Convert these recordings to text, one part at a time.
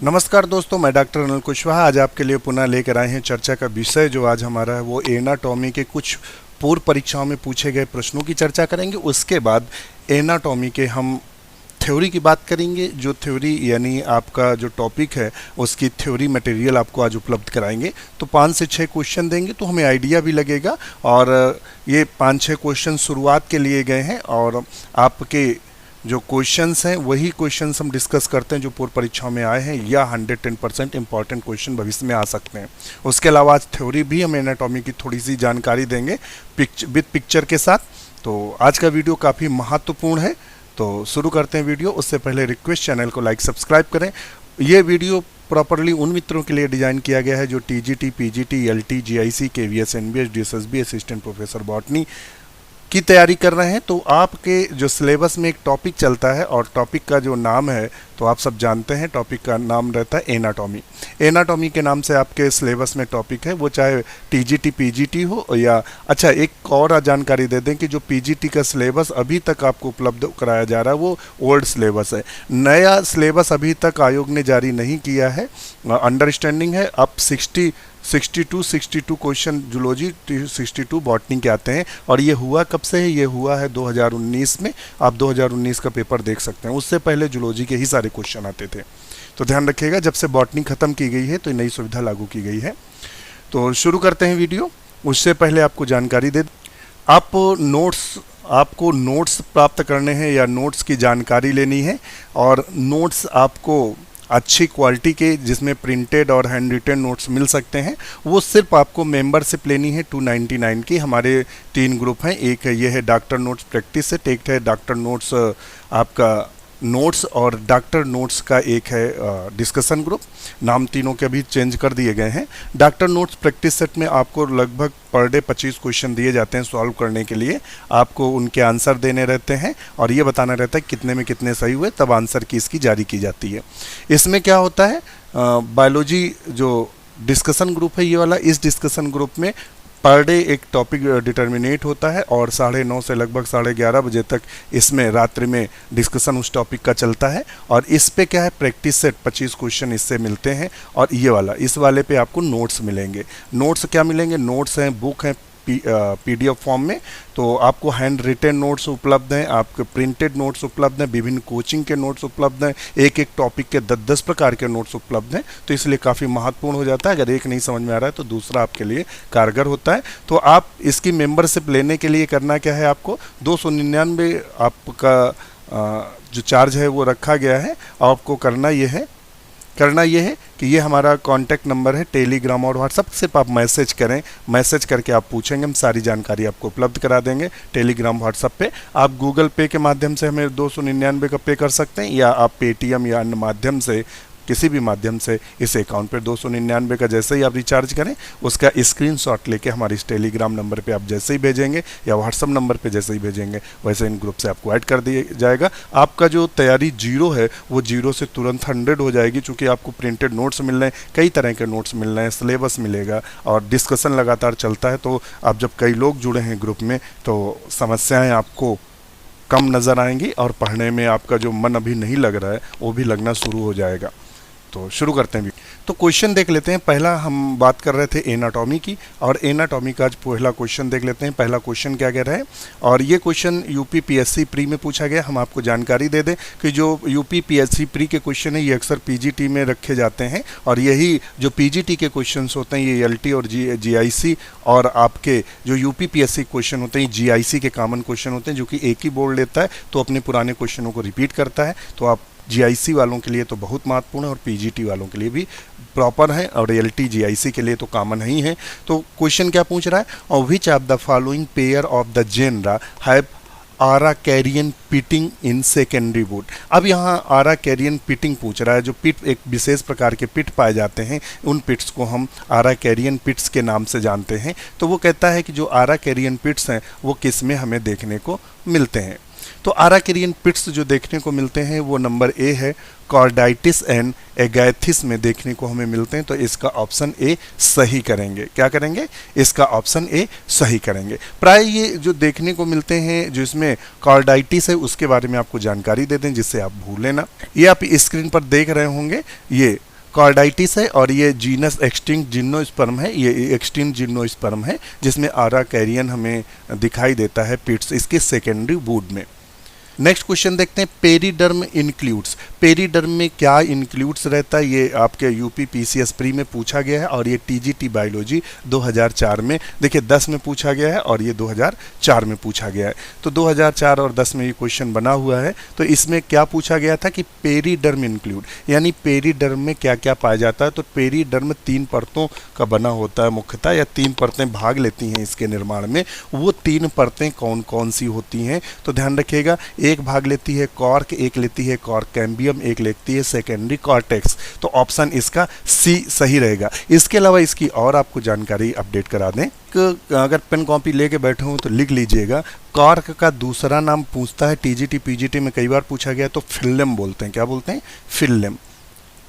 नमस्कार दोस्तों, मैं डॉक्टर अनिल कुशवाहा आज आपके लिए पुनः लेकर आए हैं चर्चा का विषय जो आज हमारा है वो एनाटॉमी के कुछ पूर्व परीक्षाओं में पूछे गए प्रश्नों की चर्चा करेंगे। उसके बाद एनाटॉमी के हम थ्योरी की बात करेंगे। जो थ्योरी यानी आपका जो टॉपिक है उसकी थ्योरी मटेरियल आपको आज उपलब्ध कराएंगे। तो 5 से 6 क्वेश्चन देंगे तो हमें आइडिया भी लगेगा। और ये 5-6 क्वेश्चन शुरुआत के लिए गए हैं और आपके जो क्वेश्चंस हैं वही क्वेश्चंस हम डिस्कस करते हैं जो पूर्व परीक्षाओं में आए हैं या 110% इंपॉर्टेंट क्वेश्चन भविष्य में आ सकते हैं। उसके अलावा आज थ्योरी भी हम एनाटॉमी की थोड़ी सी जानकारी देंगे विद पिक्चर के साथ। तो आज का वीडियो काफ़ी महत्वपूर्ण है। तो शुरू करते हैं वीडियो। उससे पहले रिक्वेस्ट, चैनल को लाइक सब्सक्राइब करें। ये वीडियो प्रॉपरली उन मित्रों के लिए डिज़ाइन किया गया है जो TGT, PGT, LT, GIC, KVS, NBS, DSSB, assistant professor botany की तैयारी कर रहे हैं। तो आपके जो सिलेबस में एक टॉपिक चलता है और टॉपिक का जो नाम है तो आप सब जानते हैं, टॉपिक का नाम रहता है एनाटॉमी। एनाटॉमी के नाम से आपके सिलेबस में टॉपिक है, वो चाहे टीजीटी, पीजीटी हो या अच्छा एक और जानकारी दे दें कि जो पीजीटी का सिलेबस अभी तक आपको उपलब्ध कराया जा रहा है वो ओल्ड सिलेबस है। नया सिलेबस अभी तक आयोग ने जारी नहीं किया है। अंडरस्टैंडिंग है अब 62 क्वेश्चन जूलॉजी, 62 बॉटनी के आते हैं। और ये हुआ कब से है? ये हुआ है 2019 में। आप 2019 का पेपर देख सकते हैं। उससे पहले जूलॉजी के ही सारे क्वेश्चन आते थे। तो ध्यान रखिएगा, जब से बॉटनी ख़त्म की गई है तो नई सुविधा लागू की गई है। तो शुरू करते हैं वीडियो। उससे पहले आपको जानकारी दे, आपको नोट्स प्राप्त करने हैं या नोट्स की जानकारी लेनी है। और नोट्स आपको अच्छी क्वालिटी के जिसमें प्रिंटेड और हैंड रिटन नोट्स मिल सकते हैं, वो सिर्फ आपको मेंबरशिप लेनी है 299 की। हमारे 3 ग्रुप हैं, एक है ये है डॉक्टर नोट्स प्रैक्टिस सेट, एक है डॉक्टर नोट्स आपका नोट्स और डॉक्टर नोट्स का एक है डिस्कशन ग्रुप। नाम तीनों के अभी चेंज कर दिए गए हैं। डॉक्टर नोट्स प्रैक्टिस सेट में आपको लगभग पर डे 25 क्वेश्चन दिए जाते हैं सॉल्व करने के लिए। आपको उनके आंसर देने रहते हैं और ये बताना रहता है कितने में कितने सही हुए, तब आंसर की इसकी जारी की जाती है। इसमें क्या होता है, बायोलॉजी जो डिस्कशन ग्रुप है ये वाला, इस डिस्कशन ग्रुप में पर डे एक टॉपिक डिटर्मिनेट होता है और 9:30 से लगभग 11:30 बजे तक इसमें रात्रि में डिस्कशन उस टॉपिक का चलता है। और इस पे क्या है, प्रैक्टिस सेट 25 क्वेश्चन इससे मिलते हैं। और ये वाला, इस वाले पे आपको नोट्स मिलेंगे। नोट्स क्या मिलेंगे? नोट्स हैं, बुक हैं पीडीएफ फॉर्म में। तो आपको हैंड रिटन नोट्स उपलब्ध हैं, आपके प्रिंटेड नोट्स उपलब्ध हैं, विभिन्न कोचिंग के नोट्स उपलब्ध हैं, एक एक टॉपिक के 10-10 प्रकार के नोट्स उपलब्ध हैं। तो इसलिए काफ़ी महत्वपूर्ण हो जाता है। अगर एक नहीं समझ में आ रहा है तो दूसरा आपके लिए कारगर होता है। तो आप इसकी मेंबरशिप लेने के लिए करना क्या है, आपको 299 आपका जो चार्ज है वो रखा गया है। आपको करना ये है कि ये हमारा कॉन्टैक्ट नंबर है, टेलीग्राम और व्हाट्सएप। सिर्फ आप मैसेज करें, मैसेज करके आप पूछेंगे, हम सारी जानकारी आपको उपलब्ध करा देंगे टेलीग्राम व्हाट्सएप पे। आप गूगल पे के माध्यम से हमें 299 का पे कर सकते हैं या आप पेटीएम या अन्य माध्यम से, किसी भी माध्यम से इस अकाउंट पर 299 का जैसे ही आप रिचार्ज करें उसका स्क्रीनशॉट लेके हमारे इस टेलीग्राम नंबर पे आप जैसे ही भेजेंगे या व्हाट्सएप नंबर पे जैसे ही भेजेंगे वैसे इन ग्रुप से आपको ऐड कर दिया जाएगा। आपका जो तैयारी 0 है वो 0 से तुरंत 100 हो जाएगी, क्योंकि आपको प्रिंटेड नोट्स मिल रहे हैं, कई तरह के नोट्स मिल रहे हैं, सिलेबस मिलेगा और डिस्कशन लगातार चलता है। तो आप जब कई लोग जुड़े हैं ग्रुप में तो समस्याएँ आपको कम नज़र आएंगी और पढ़ने में आपका जो मन अभी नहीं लग रहा है वो भी लगना शुरू हो जाएगा। तो शुरू करते हैं। तो क्वेश्चन देख लेते हैं। पहला हम बात कर रहे थे एनाटॉमी की और एनाटॉमी का आज पहला क्वेश्चन देख लेते हैं। पहला क्वेश्चन क्या कह रहा है, और ये क्वेश्चन यूपी पीएससी प्री में पूछा गया। हम आपको जानकारी दे दें कि जो यूपी पीएससी प्री के क्वेश्चन है ये अक्सर पीजीटी में रखे जाते हैं और यही जो पीजीटी के क्वेश्चन होते हैं ये एलटी और जीआईसी और आपके जो यूपी पीएससी क्वेश्चन होते हैं जीआईसी के कॉमन क्वेश्चन होते हैं, जो कि एक ही बोर्ड लेता है तो अपने पुराने क्वेश्चनों को रिपीट करता है। तो आप जीआईसी वालों के लिए तो बहुत महत्वपूर्ण है और पीजीटी वालों के लिए भी प्रॉपर है और एलटी जीआईसी के लिए तो कॉमन ही है। तो क्वेश्चन क्या पूछ रहा है, और which of the following pair of the genera have ara carrion pitting in secondary wood. अब यहाँ आरा कैरियन पिटिंग पूछ रहा है। जो पिट, एक विशेष प्रकार के पिट पाए जाते हैं, उन पिट्स को हम आरा कैरियन पिट्स के नाम से जानते हैं। तो वो कहता है कि जो आरा कैरियन पिट्स हैं वो किस में हमें देखने को मिलते हैं। तो आराकेरियन पिट्स जो देखने को मिलते हैं वो नंबर ए है, कॉर्डाइटिस एंड एगैथिस में देखने को हमें मिलते हैं। तो इसका ऑप्शन ए सही करेंगे। क्या करेंगे? इसका ऑप्शन ए सही करेंगे। प्राय ये जो देखने को मिलते हैं जो इसमें कॉर्डाइटिस है उसके बारे में आपको जानकारी दे दें जिससे आप भूलें ना। ये आप स्क्रीन पर देख रहे होंगे, ये कॉर्डाइटिस है और ये जीनस एक्सटिंक्ट जिम्नोस्पर्म है, ये एक्सटिंक्ट जिम्नोस्पर्म है जिसमें आरा कैरियन हमें दिखाई देता है पिट्स इसके सेकेंडरी वुड में। नेक्स्ट क्वेश्चन देखते हैं, पेरीडर्म इंक्लूड्स, पेरीडर्म में क्या इंक्लूड्स रहता है, ये आपके यूपी पीसीएस प्री में पूछा गया है और ये टीजीटी बायोलॉजी 2004 में देखिए 10 में पूछा गया है और ये 2004 में पूछा गया है। तो 2004 और 10 में ये क्वेश्चन बना हुआ है। तो इसमें क्या पूछा गया था कि पेरीडर्म इंक्लूड यानी पेरीडर्म में क्या क्या पाया जाता है। तो पेरीडर्म 3 परतों का बना होता है मुख्यतः, या 3 परतें भाग लेती हैं इसके निर्माण में। वो 3 परतें कौन कौन सी होती हैं तो ध्यान रखिएगा, एक भाग लेती है कॉर्क, एक लेती है कॉर्क कैम्बियम, एक लेती है सेकेंडरी कॉर्टेक्स। तो ऑप्शन इसका सी सही रहेगा। इसके अलावा इसकी और आपको जानकारी अपडेट करा दें, अगर पेन कॉपी लेके बैठे हूँ तो लिख लीजिएगा। कॉर्क का दूसरा नाम पूछता है टीजीटी पीजीटी में कई बार पूछा गया, तो फिल्लम बोलते हैं। क्या बोलते हैं? फिल्लम।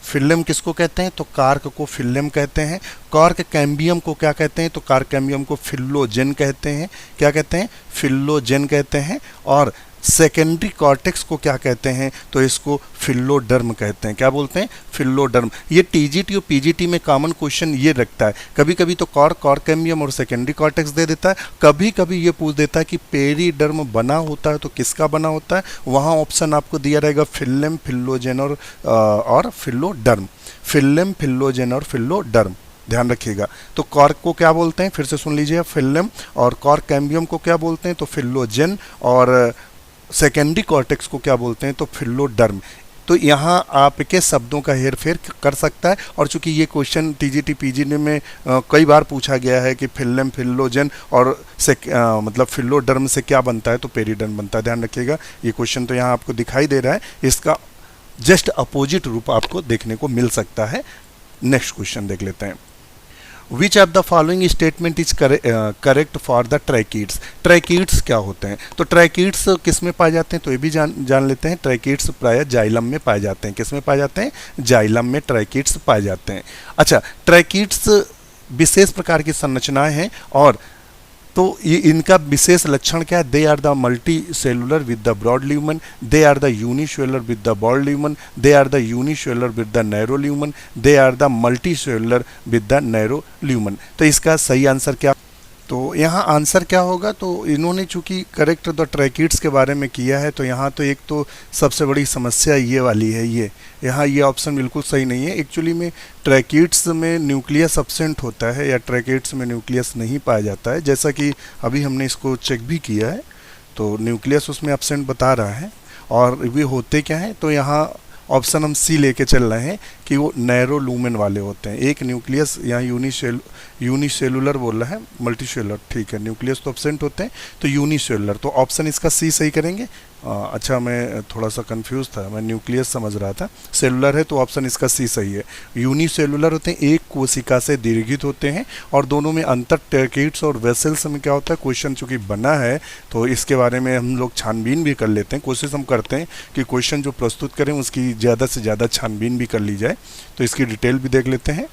फिल्लम किसको कहते हैं? तो कार्क को फिल्लम कहते हैं। कॉर्क कैम्बियम को क्या कहते हैं? तो कार्क कैम्बियम को फिल्लोजेन कहते हैं। क्या कहते हैं? फिल्लोजेन कहते हैं। और सेकेंडरी कॉर्टेक्स को क्या कहते हैं? तो इसको फिल्लोडर्म कहते हैं। क्या बोलते हैं? फिल्लोडर्म। ये टीजीटी और पीजीटी में कॉमन क्वेश्चन ये रखता है, कभी कभी तो कॉर्क कैम्बियम और सेकेंडरी कॉर्टेक्स दे देता है, कभी कभी ये पूछ देता है कि पेरीडर्म बना होता है तो किसका बना होता है। वहाँ ऑप्शन आपको दिया रहेगा फिल्लम, फिल्लोजेन और फिल्लोडर्म। फिल्लम, फिल्लोजेन और फिल्लोडर्म, ध्यान रखिएगा। तो कॉर्क को क्या बोलते हैं? फिर से सुन लीजिए, फिल्लम। और कॉर्क कैम्बियम को क्या बोलते हैं? तो फिल्लोजेन। और सेकेंडरी कॉर्टेक्स को क्या बोलते हैं? तो फिल्लोडर्म। तो यहाँ आपके शब्दों का हेरफेर कर सकता है। और चूंकि ये क्वेश्चन टीजीटी पीजीटी में कई बार पूछा गया है कि फिल्लम, फिल्लोजेन और मतलब फिल्लोडर्म से क्या बनता है? तो पेरीडर्म बनता है। ध्यान रखिएगा, ये क्वेश्चन तो यहाँ आपको दिखाई दे रहा है, इसका जस्ट अपोजिट रूप आपको देखने को मिल सकता है। नेक्स्ट क्वेश्चन देख लेते हैं। विच of the following statement is correct for the tracheids. Tracheids क्या होते हैं? तो ट्रैकिड्स किस में पाए जाते हैं? तो ये भी जान लेते हैं। ट्रैकिड्स प्रायः जाइलम में पाए जाते हैं। किस में पाए जाते हैं? जाइलम में ट्रैकिड्स पाए जाते हैं। अच्छा, ट्रैकिड्स विशेष प्रकार की संरचनाएं हैं और तो ये इनका विशेष लक्षण क्या है? They are the multicellular with the broad lumen, they are the unicellular with the broad lumen, they are the unicellular with the narrow lumen, they are the multicellular with the narrow lumen. तो इसका सही answer क्या? तो यहाँ answer क्या होगा? तो इन्होंने चूंकि करेक्ट द ट्रैकिड्स के बारे में किया है, तो यहाँ तो एक तो सबसे बड़ी समस्या ये वाली है, यहाँ ये ऑप्शन बिल्कुल सही नहीं है। एक्चुअली में ट्रैकिड्स में न्यूक्लियस एब्सेंट होता है या ट्रैकिड्स में न्यूक्लियस नहीं पाया जाता है, जैसा कि अभी हमने इसको चेक भी किया है। तो न्यूक्लियस उसमें एब्सेंट बता रहा है। और वे होते क्या हैं? तो यहाँ ऑप्शन हम सी लेके चल रहे हैं कि वो नैरो लूमेन वाले होते हैं। एक न्यूक्लियस यहाँ यूनिसेलुलर बोल रहा है, मल्टीसेलुलर, ठीक है, न्यूक्लियस तो एब्सेंट होते हैं, तो यूनिसेलुलर। तो ऑप्शन इसका सी सही करेंगे। अच्छा, मैं थोड़ा सा कंफ्यूज था, मैं न्यूक्लियस समझ रहा था, सेलुलर है तो ऑप्शन इसका सी सही है। यूनिसेलुलर होते हैं, एक कोशिका से दीर्घित होते हैं और दोनों में अंतर ट्रैकिड्स और वेसल्स में क्या होता है? क्वेश्चन चूंकि बना है तो इसके बारे में हम लोग छानबीन भी कर लेते हैं, कोशिश हम करते हैं कि क्वेश्चन जो प्रस्तुत करें उसकी ज़्यादा से ज़्यादा छानबीन भी कर ली जाए। तो इसकी डिटेल भी देख लेते हैं।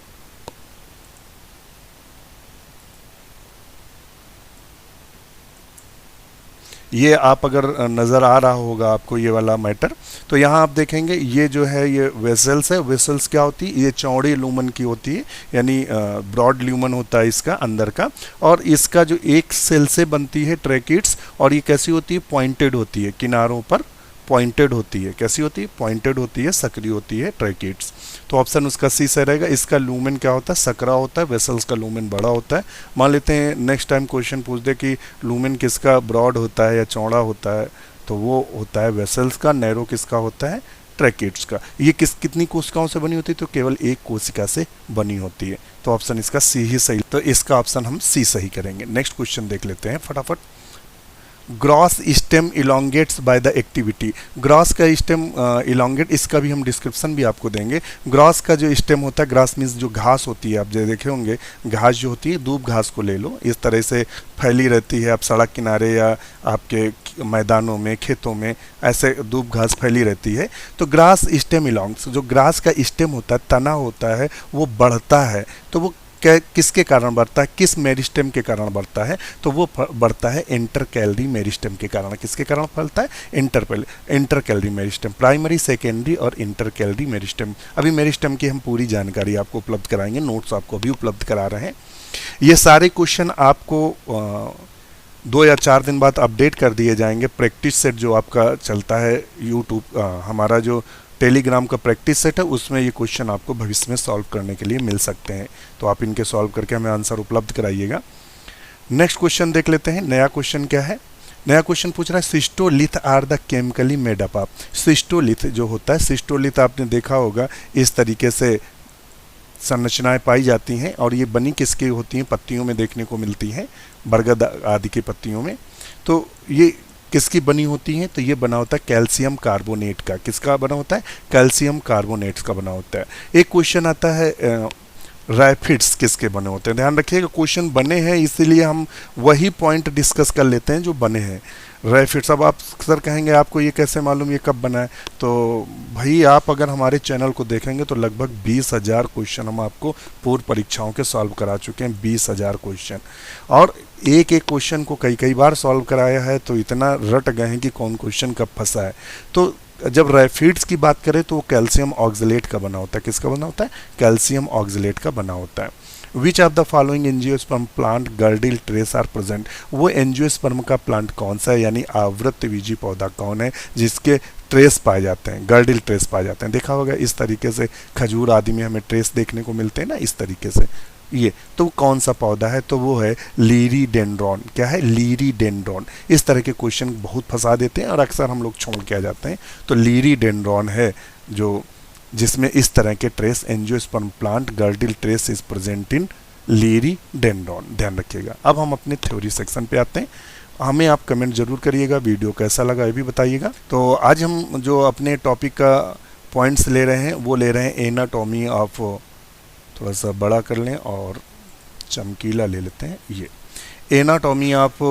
ये आप अगर नज़र आ रहा होगा आपको ये वाला मैटर, तो यहाँ आप देखेंगे ये जो है ये वेसल्स है। वेसल्स क्या होती है? ये चौड़े ल्यूमन की होती है, यानी ब्रॉड ल्यूमन होता है इसका अंदर का। और इसका जो एक सेल से बनती है ट्रैकिड्स, और ये कैसी होती है? पॉइंटेड होती है, किनारों पर पॉइंटेड होती है। कैसी होती है? पॉइंटेड होती है, सक्रिय होती है ट्रैकिड्स। तो ऑप्शन उसका सी सही रहेगा। इसका लूमेन क्या होता है? सकरा होता है। वेसल्स का लूमेन बड़ा होता है। मान लेते हैं नेक्स्ट टाइम क्वेश्चन पूछ दे कि लूमेन किसका ब्रॉड होता है या चौड़ा होता है, तो वो होता है वेसल्स का। नैरो किसका होता है? ट्रैकिड्स का। ये कितनी कोशिकाओं से बनी होती है? तो केवल एक कोशिका से बनी होती है। तो ऑप्शन इसका सी ही सही, तो इसका ऑप्शन हम सी सही करेंगे। नेक्स्ट क्वेश्चन देख लेते हैं फटाफट। Grass stem elongates by the activity. Grass का स्टेम इलोंगेट, इसका भी हम डिस्क्रिप्शन भी आपको देंगे। ग्रॉस का जो स्टेम होता है, ग्रास मीन्स जो घास होती है, आप जो देखे होंगे घास जो होती है, दूब घास को ले लो, इस तरह से फैली रहती है। आप सड़क किनारे या आपके मैदानों में, खेतों में ऐसे दूब घास फैली रहती है। तो ग्रास स्टेम इलोंग्स, जो ग्रास का स्टेम होता है, तना होता है, वो बढ़ता है। तो वो किसके कारण बढ़ता है, किस मेरिस्टेम के कारण बढ़ता है, तो वो बढ़ता है इंटरकैलरी मेरिस्टेम के कारण। किसके कारण फैलता है, इंटरकैलरी मेरिस्टेम, प्राइमरी, सेकेंडरी और इंटरकैलरी मेरिस्टेम। अभी मेरिस्टेम की हम पूरी जानकारी आपको उपलब्ध कराएंगे, नोट्स आपको अभी उपलब्ध करा रहे हैं। ये सारे क्वेश्चन आपको 2 या 4 दिन बाद अपडेट कर दिए जाएंगे। प्रैक्टिस सेट जो आपका चलता है यूट्यूब, हमारा जो टेलीग्राम का प्रैक्टिस सेट है, उसमें ये क्वेश्चन आपको भविष्य में सॉल्व करने के लिए मिल सकते हैं। तो आप इनके सॉल्व करके हमें आंसर उपलब्ध कराइएगा। नेक्स्ट क्वेश्चन देख लेते हैं। नया क्वेश्चन क्या है, नया क्वेश्चन पूछ रहा है cystolith are the chemically made up of. Cystolith जो होता है, सिस्टोलिथ आपने देखा होगा इस तरीके से संरचनाएं पाई जाती हैं, और ये बनी किसकी होती हैं, पत्तियों में देखने को मिलती हैं, बरगद आदि की पत्तियों में। तो ये किसकी बनी होती हैं, तो ये बना होता है कैल्शियम कार्बोनेट का। किसका बना होता है, कैल्शियम कार्बोनेट्स का बना होता है। एक क्वेश्चन आता है रैफिड्स किसके बने होते हैं। ध्यान रखिएगा क्वेश्चन बने हैं इसीलिए हम वही पॉइंट डिस्कस कर लेते हैं जो बने हैं। रैफिड्स, अब आप सर कहेंगे आपको ये कैसे मालूम, ये कब बना है, तो भाई आप अगर हमारे चैनल को देखेंगे तो लगभग 20,000 क्वेश्चन हम आपको पूर्व परीक्षाओं के सॉल्व करा चुके हैं। 20,000 क्वेश्चन, और एक एक क्वेश्चन को कई कई बार सॉल्व कराया है, तो इतना रट गए हैं कि कौन क्वेश्चन कब फंसा है। तो जब रैफिड्स की बात करें तो वो कैल्शियम ऑक्सलेट का बना होता है। किसका बना होता है, कैल्शियम ऑक्सलेट का बना होता है। Which of the following angiosperm plant girdle traces are present. वो एंजियोस्पर्म का प्लांट कौन सा है, यानी आवृतबीजी पौधा कौन है जिसके ट्रेस पाए जाते हैं, गर्डिल ट्रेस पाए जाते हैं। देखा होगा इस तरीके से खजूर आदि में हमें ट्रेस देखने को मिलते हैं ना, इस तरीके से। ये तो कौन सा पौधा है, तो वो है लीरीडेंड्रॉन। क्या है, लीरीडेंड्रॉन। इस तरह के क्वेश्चन बहुत फंसा देते हैं और अक्सर हम लोग छोड़ के आ जाते हैं। तो लीरीडेंड्रॉन है जो जिसमें इस तरह के trace, angiosperm plant girdle trace is present in Liriodendron. ध्यान रखिएगा। अब हम अपने थ्योरी सेक्शन पे आते हैं। हमें आप कमेंट जरूर करिएगा, वीडियो कैसा लगा ये भी बताइएगा। तो आज हम जो अपने टॉपिक का पॉइंट्स ले रहे हैं वो ले रहे हैं एनाटॉमी ऑफ, थोड़ा सा बड़ा कर लें और चमकीला ले लेते हैं, ये एनाटॉमी ऑफ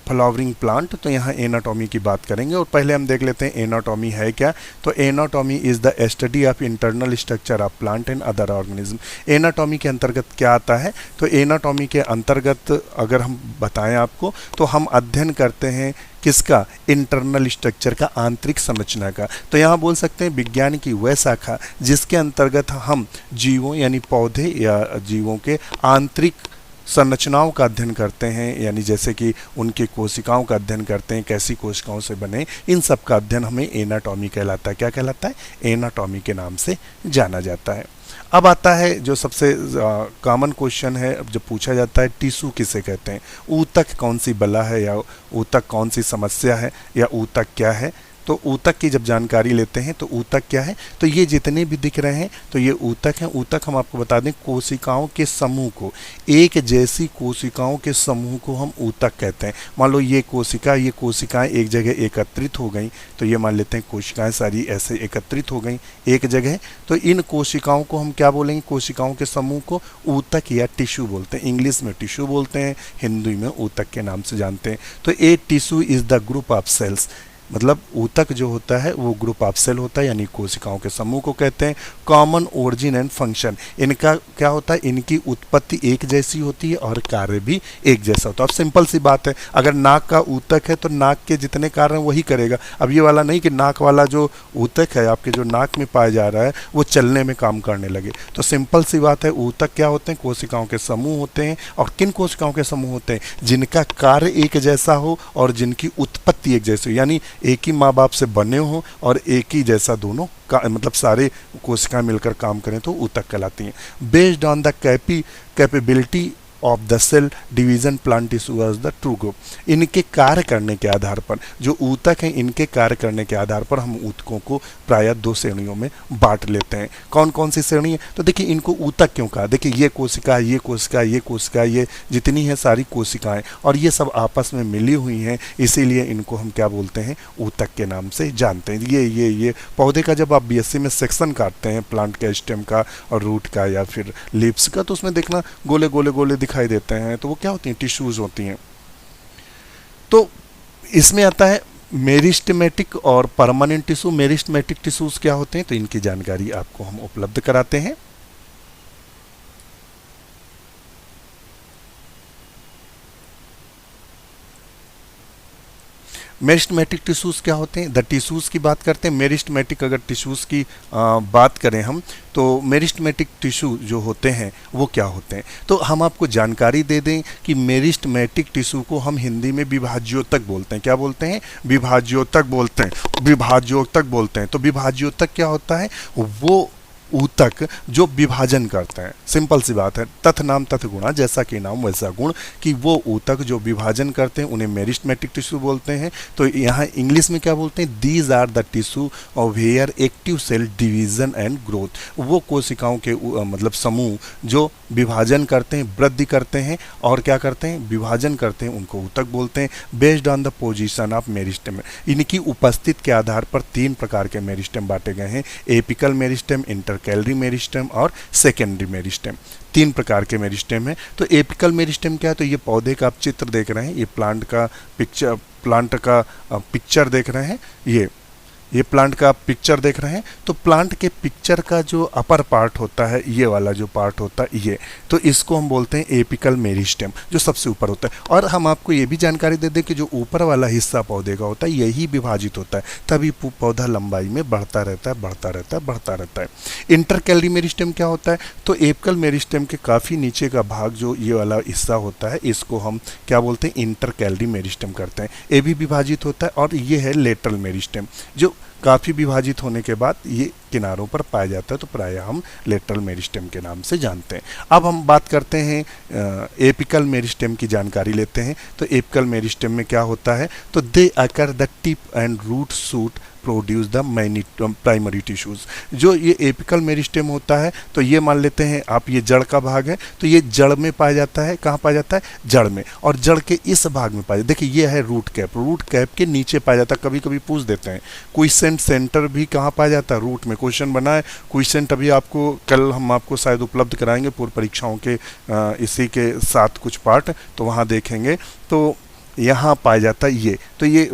फ्लावरिंग प्लांट। तो यहाँ एनाटॉमी की बात करेंगे, और पहले हम देख लेते हैं एनाटॉमी है क्या। तो anatomy is the study of internal structure of plant and other organism. Anatomy के अंतर्गत क्या आता है, तो एनाटॉमी के अंतर्गत अगर हम बताएं आपको, तो हम अध्ययन करते हैं किसका, इंटरनल स्ट्रक्चर का, आंतरिक संरचना का। तो यहाँ बोल सकते हैं विज्ञान की वह शाखा जिसके अंतर्गत हम जीवों यानी पौधे या जीवों के आंतरिक संरचनाओं का अध्ययन करते हैं, यानी जैसे कि उनके कोशिकाओं का अध्ययन करते हैं, कैसी कोशिकाओं से बने, इन सब का अध्ययन हमें एनाटॉमी कहलाता है। क्या कहलाता है, एनाटॉमी के नाम से जाना जाता है। अब आता है जो सबसे कॉमन क्वेश्चन है, जब पूछा जाता है टिश्यू किसे कहते हैं, ऊतक कौन सी बला है, या ऊतक कौन सी समस्या है, या ऊतक क्या है। तो ऊतक की जब जानकारी लेते हैं तो ऊतक क्या है, तो ये जितने भी दिख रहे हैं तो ये ऊतक हैं। ऊतक हम आपको बता दें कोशिकाओं के समूह को, एक जैसी कोशिकाओं के समूह को हम ऊतक कहते हैं। मान लो ये कोशिकाएं एक जगह एकत्रित हो गई, तो ये मान लेते हैं कोशिकाएं सारी ऐसे एकत्रित हो गई एक जगह, तो इन कोशिकाओं को हम क्या बोलेंगे, कोशिकाओं के समूह को ऊतक या टिश्यू बोलते हैं। इंग्लिश में टिश्यू बोलते हैं, हिंदी में ऊतक के नाम से जानते हैं। तो a tissue is the group of cells, मतलब ऊतक जो होता है वो ग्रुप ऑफ सेल होता है, यानी कोशिकाओं के समूह को कहते हैं। कॉमन ओरिजिन एंड फंक्शन, इनका क्या होता है, इनकी उत्पत्ति एक जैसी होती है और कार्य भी एक जैसा होता है। अब सिंपल सी बात है, अगर नाक का ऊतक है तो नाक के जितने कार्य हैं वही करेगा। अब ये वाला नहीं कि नाक वाला जो ऊतक है आपके जो नाक में पाया जा रहा है वो चलने में काम करने लगे। तो सिंपल सी बात है, ऊतक क्या होते हैं, कोशिकाओं के समूह होते हैं। और किन कोशिकाओं के समूह होते हैं, जिनका कार्य एक जैसा हो और जिनकी उत्पत्ति एक जैसी हो, यानी एक ही माँ बाप से बने हो और एक ही जैसा दोनों का, मतलब सारे कोशिकाएं मिलकर काम करें तो ऊतक कहलाती हैं। Based on the capability of the cell division plant tissue as the true group, इनके कार्य करने के आधार पर, जो ऊतक हैं इनके कार्य करने के आधार पर हम ऊतकों को प्रायः 2 श्रेणियों में बांट लेते हैं। कौन कौन सी श्रेणी है, तो देखिए इनको ऊतक क्यों कहा, देखिए ये कोशिका, ये कोशिका, ये कोशिका, ये जितनी है सारी कोशिकाएं, और ये सब आपस में मिली हुई हैं, इसीलिए इनको हम क्या बोलते हैं, ऊतक के नाम से जानते हैं। ये पौधे का जब आप बीएससी में सेक्शन काटते हैं, प्लांट का स्टेम का और रूट का या फिर लीव्स का, तो उसमें देखना गोले गोले गोले दिखाई देते हैं, तो वो क्या होती हैं, टिश्यूज होती हैं। तो इसमें आता है मेरिस्टेमेटिक और परमानेंट टिश्यू। मेरिस्टेमेटिक टिश्यूज क्या होते हैं, तो इनकी जानकारी आपको हम उपलब्ध कराते हैं। मेरिस्टेमेटिक टिश्यूज़ क्या होते हैं? द टिश्यूज़ की बात करते हैं। मेरिस्टेमेटिक अगर टिश्यूज़ की बात करें हम, तो मेरिस्टेमेटिक टिश्यू जो होते हैं वो क्या होते हैं? तो हम आपको जानकारी दे दें कि मेरिस्टेमेटिक टिश्यू को हम हिंदी में विभाज्योतक बोलते हैं। क्या बोलते हैं? विभाज्योतक बोलते हैं। विभाज्योतक बोलते हैं। तो विभाज्योतक क्या होता है? वो ऊतक जो विभाजन करते हैं। सिंपल सी बात है, तथ नाम तथ गुणा, जैसा कि नाम वैसा गुण, कि वो ऊतक जो विभाजन करते हैं उन्हें मेरिस्टेमेटिक टिश्यू बोलते हैं। तो यहाँ इंग्लिश में क्या बोलते हैं? These are the tissue of where active cell division and growth. वो कोशिकाओं के मतलब समूह जो विभाजन करते हैं, वृद्धि करते हैं और क्या करते हैं? विभाजन करते हैं, उनको ऊतक बोलते हैं। Based on the position of meristem, इनकी उपस्थित के आधार पर 3 प्रकार के मेरिस्टेम बांटे गए हैं। एपिकल मेरिस्टेम, इंटरकैलरी मेरिस्टेम और सेकेंडरी मेरिस्टेम। 3 प्रकार के मेरिस्टेम है। तो एपिकल मेरिस्टेम क्या है? तो ये पौधे का आप चित्र देख रहे हैं, ये प्लांट का पिक्चर देख रहे हैं, ये प्लांट का पिक्चर देख रहे हैं। तो प्लांट के पिक्चर का जो अपर पार्ट होता है, ये वाला जो पार्ट होता है ये, तो इसको हम बोलते हैं एपिकल मेरिस्टेम, जो सबसे ऊपर होता है। और हम आपको ये भी जानकारी दे दें कि जो ऊपर वाला हिस्सा पौधे का होता है यही विभाजित होता है, तभी पौधा लंबाई में बढ़ता रहता है, बढ़ता रहता है, बढ़ता रहता है। इंटरकैलरी मेरिस्टेम क्या होता है? तो एपिकल मेरिस्टेम के काफ़ी नीचे का भाग जो ये वाला हिस्सा होता है, इसको हम क्या बोलते हैं? इंटरकैलरी मेरिस्टेम करते हैं। ये भी विभाजित होता है। और ये है लेटरल मेरिस्टेम, जो काफ़ी विभाजित होने के बाद ये किनारों पर पाया जाता है, तो प्रायः हम लेटरल मेरिस्टेम के नाम से जानते हैं। अब हम बात करते हैं एपिकल मेरिस्टेम की जानकारी लेते हैं। तो एपिकल मेरिस्टेम में क्या होता है? तो they occur the tip and root shoot produce the primary tissues. जो ये एपिकल मेरिस्टेम होता है, तो ये मान लेते हैं आप, ये जड़ का भाग है, तो ये जड़ में पाया जाता है। कहाँ पाया जाता है? जड़ में। और जड़ के इस भाग में पाया जाता है। देखिए ये है रूट कैप, रूट कैप के नीचे पाया जाता है। कभी कभी पूछ देते हैं क्वेश्चन सेंटर भी कहाँ पाया जाता है? रूट में। क्वेश्चन बना है, क्वेश्चन अभी आपको कल हम आपको शायद उपलब्ध कराएंगे पूर्व परीक्षाओं के इसी के साथ कुछ पार्ट, तो वहाँ देखेंगे। तो यहाँ पाया जाता है ये, तो ये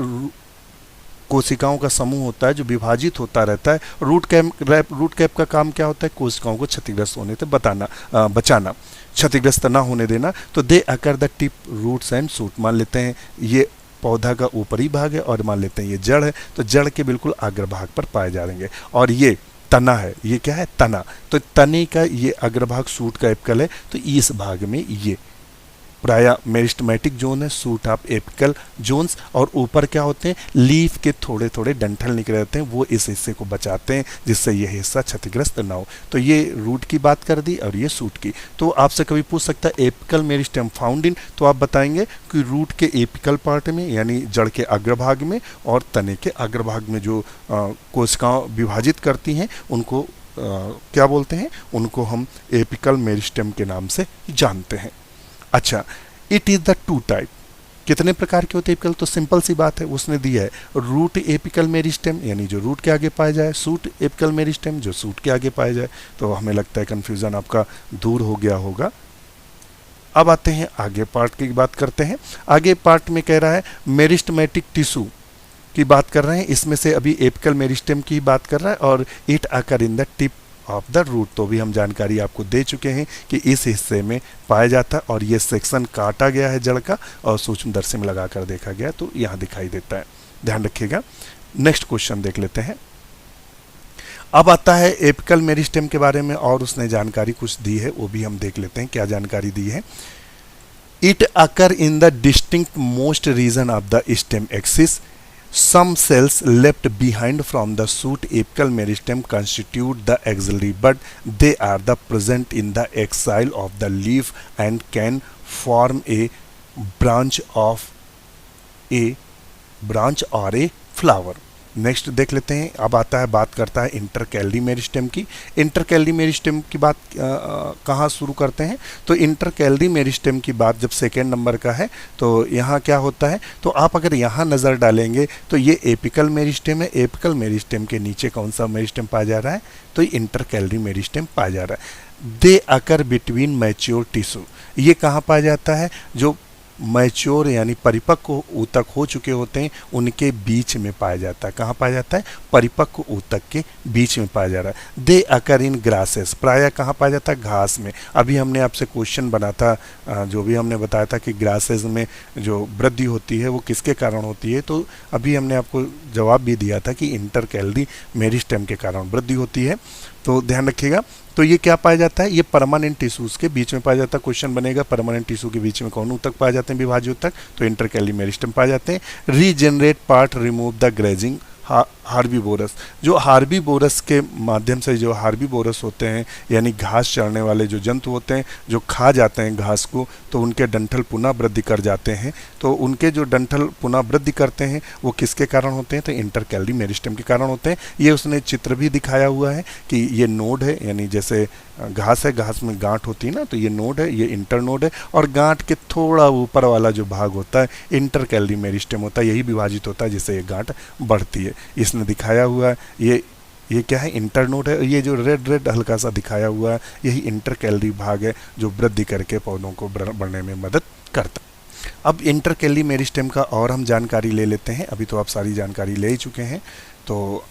कोशिकाओं का समूह होता है जो विभाजित होता रहता है। रूट कैप का काम क्या होता है? कोशिकाओं को क्षतिग्रस्त होने से बचाना, क्षतिग्रस्त ना होने देना। तो they occur the tip roots and shoot, मान लेते हैं ये पौधा का ऊपरी भाग है और मान लेते हैं ये जड़ है, तो जड़ के बिल्कुल अग्रभाग पर पाए जाएंगे। और ये तना है, ये क्या है? तना। तो तने का ये अग्रभाग शूट का एपिकल है, तो इस भाग में ये प्रायः मेरिस्टेमेटिक जोन है, सूट ऑफ एपिकल जोन्स। और ऊपर क्या होते हैं? लीफ के थोड़े थोड़े डंठल निकले रहते हैं, वो इस हिस्से को बचाते हैं जिससे यह हिस्सा क्षतिग्रस्त ना हो। तो ये रूट की बात कर दी और ये सूट की। तो आपसे कभी पूछ सकता है एपिकल मेरिस्टेम फाउंड इन, तो आप बताएंगे कि रूट के एपिकल पार्ट में, यानी जड़ के अग्रभाग में, और तने के अग्रभाग में जो कोशिकाएं विभाजित करती हैं उनको क्या बोलते हैं? उनको हम एपिकल मेरिस्टेम के नाम से जानते हैं। अच्छा, इट इज द 2 टाइप। कितने प्रकार के होते हैं एपिकल? तो सिंपल सी बात है, उसने दिया है रूट एपिकल मेरिस्टेम, यानी जो रूट के आगे पाया जाए, सूट एपिकल मेरिस्टेम जो सूट के आगे पाया जाए। तो हमें लगता है कंफ्यूजन आपका दूर हो गया होगा। अब आते हैं आगे पार्ट की बात करते हैं। आगे पार्ट में कह रहा है मेरिस्टेमेटिक टिश्यू की बात कर रहे हैं। इसमें से अभी एपिकल मेरिस्टेम की बात कर रहा है, और it occur in the tip of the root. तो भी हम जानकारी आपको दे चुके हैं कि इस हिस्से में पाया जाता है, और ये सेक्शन काटा गया है जड़ का और सूक्ष्मदर्शी में लगाकर देखा गया, तो यहाँ दिखाई देता है, ध्यान रखिएगा। नेक्स्ट क्वेश्चन देख लेते हैं। अब आता है एपिकल मेरिस्टेम के बारे में, और उसने जानकारी कुछ दी है, वो भी हम देख लेते हैं क्या जानकारी दी है। It occur in the distinct most region of the stem axis. Some cells left behind from the shoot apical meristem constitute the axillary, but they are the present in the axil of the leaf and can form a branch or a flower. Next देख लेते हैं। अब आता है, बात करता है intercalary meristem की। इंटरकैलरी मेरिस्टेम की बात कहाँ शुरू करते हैं? तो इंटरकैलरी मेरिस्टेम की बात जब सेकेंड नंबर का है, तो यहाँ क्या होता है? तो आप अगर यहाँ नज़र डालेंगे तो ये एपिकल मेरिस्टेम है। एपिकल मेरिस्टेम के नीचे कौन सा मेरिस्टेम पाया जा रहा है? तो ये इंटरकैलरी मेरिस्टेम पाया जा रहा है। दे अकर बिटवीन मैच्योर टिश्यू, ये कहाँ पाया जाता है? जो मैच्योर यानी परिपक्व ऊतक हो चुके होते हैं उनके बीच में पाया जाता है। कहाँ पाया जाता है? परिपक्व ऊतक के बीच में पाया जा रहा है। दे अकर इन ग्रासेस, प्रायः कहाँ पाया जाता है? घास में। अभी हमने आपसे क्वेश्चन बना था, जो भी हमने बताया था कि ग्रासेस में जो वृद्धि होती है वो किसके कारण होती है, तो अभी हमने आपको जवाब भी दिया था कि इंटरकैलरी मेरिस्टेम के कारण वृद्धि होती है। तो ध्यान रखिएगा। तो ये क्या पाया जाता है? ये परमानेंट टिश्यूज के बीच में पाया जाता है। क्वेश्चन बनेगा परमानेंट टिश्यू के बीच में कौन ऊतक पाए जाते हैं? विभाज्य ऊतक। तो इंटरकैलरी मेरिस्टेम पाए जाते हैं। Regenerate part remove the grazing herbivores, जो हार्बीवोरस के माध्यम से, जो हार्बीवोरस होते हैं यानी घास चढ़ने वाले जो जंतु होते हैं जो खा जाते हैं घास को, तो उनके डंठल पुनः वृद्धि कर जाते हैं। तो उनके जो डंठल पुनः वृद्धि करते हैं वो किसके कारण होते हैं? तो इंटरकैलरी मेरिस्टेम के कारण होते हैं। ये उसने चित्र भी दिखाया हुआ है कि ये नोड है, यानी जैसे घास है, घास में गांठ होती है ना, तो ये नोड है, ये इंटर नोड है, और गांठ के थोड़ा ऊपर वाला जो भाग होता है इंटरकैलरी मेरिस्टेम होता है, यही विभाजित होता है जिससे ये गांठ बढ़ती है। इसने दिखाया हुआ है ये क्या है? इंटर नोड है। ये जो रेड रेड हल्का सा दिखाया हुआ है यही इंटरकैलरी भाग है जो वृद्धि करके पौधों को बढ़ने में मदद करता है। अब इंटरकैलरी मेरिस्टेम का और हम जानकारी ले लेते हैं। अभी तो आप सारी जानकारी ले ही चुके हैं। तो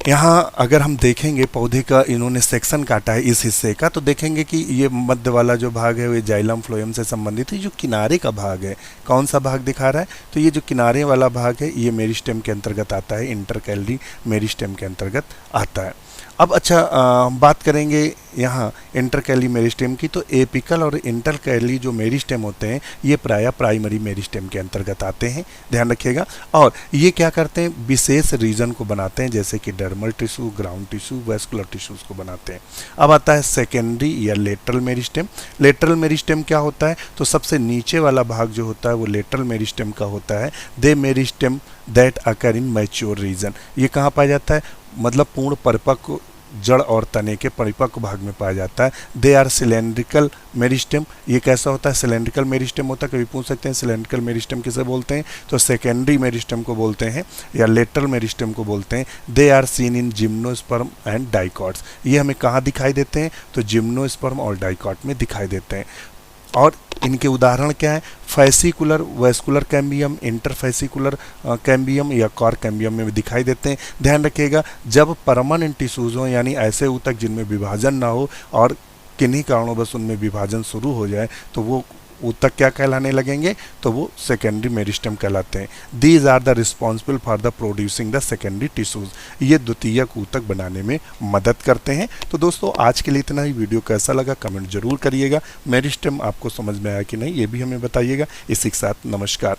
यहाँ अगर हम देखेंगे पौधे का इन्होंने सेक्शन काटा है इस हिस्से का, तो देखेंगे कि ये मध्य वाला जो भाग है वो जाइलम फ्लोएम से संबंधित है। जो किनारे का भाग है, कौन सा भाग दिखा रहा है? तो ये जो किनारे वाला भाग है ये मेरिस्टेम के अंतर्गत आता है, इंटरकैलरी मेरिस्टेम के अंतर्गत आता है। अब अच्छा बात करेंगे यहाँ इंटरकैलरी मेरिस्टेम की। तो एपिकल और इंटरकैलरी जो मेरिस्टेम होते हैं ये प्रायः प्राइमरी मेरिस्टेम के अंतर्गत आते हैं, ध्यान रखिएगा। और ये क्या करते हैं? विशेष रीजन को बनाते हैं, जैसे कि dermal tissue, ground tissue, vascular tissues को बनाते हैं। अब आता है सेकेंडरी या लेटरल मेरिस्टेम। लेटरल मेरिस्टेम क्या होता है? तो सबसे नीचे वाला भाग जो होता है वो लेटरल मेरिस्टेम का होता है। The meristem that occur in mature region, ये कहाँ पाया जाता है? मतलब पूर्ण परिपक्व जड़ और तने के परिपक्व भाग में पाया जाता है। दे आर सिलेंड्रिकल मेरिस्टेम, ये कैसा होता है? सिलेंड्रिकल मेरिस्टेम होता है। कभी पूछ सकते हैं सिलेंड्रिकल मेरिस्टेम किसे बोलते हैं? तो सेकेंडरी मेरिस्टेम को बोलते हैं या लेटरल मेरिस्टेम को बोलते हैं। They are seen in gymnosperm and dicots, ये हमें कहाँ दिखाई देते हैं? तो जिम्नोस्पर्म और डाइकॉट में दिखाई देते हैं। और इनके उदाहरण क्या है? फैसिकुलर वेस्कुलर कैम्बियम, इंटरफैसिकुलर कैम्बियम या कॉर कैम्बियम में भी दिखाई देते हैं। ध्यान रखिएगा, जब परमानेंट टिश्यूज हो यानी ऐसे ऊतक जिनमें विभाजन ना हो और किन्हीं कारणों उनमें विभाजन शुरू हो जाए तो वो ऊतक क्या कहलाने लगेंगे? तो वो सेकेंडरी मेरिस्टेम कहलाते हैं। These are the responsible for the producing the secondary tissues, ये द्वितीयक ऊतक बनाने में मदद करते हैं। तो दोस्तों आज के लिए इतना ही। वीडियो कैसा लगा कमेंट जरूर करिएगा। मेरिस्टेम आपको समझ में आया कि नहीं ये भी हमें बताइएगा। इसी के साथ नमस्कार।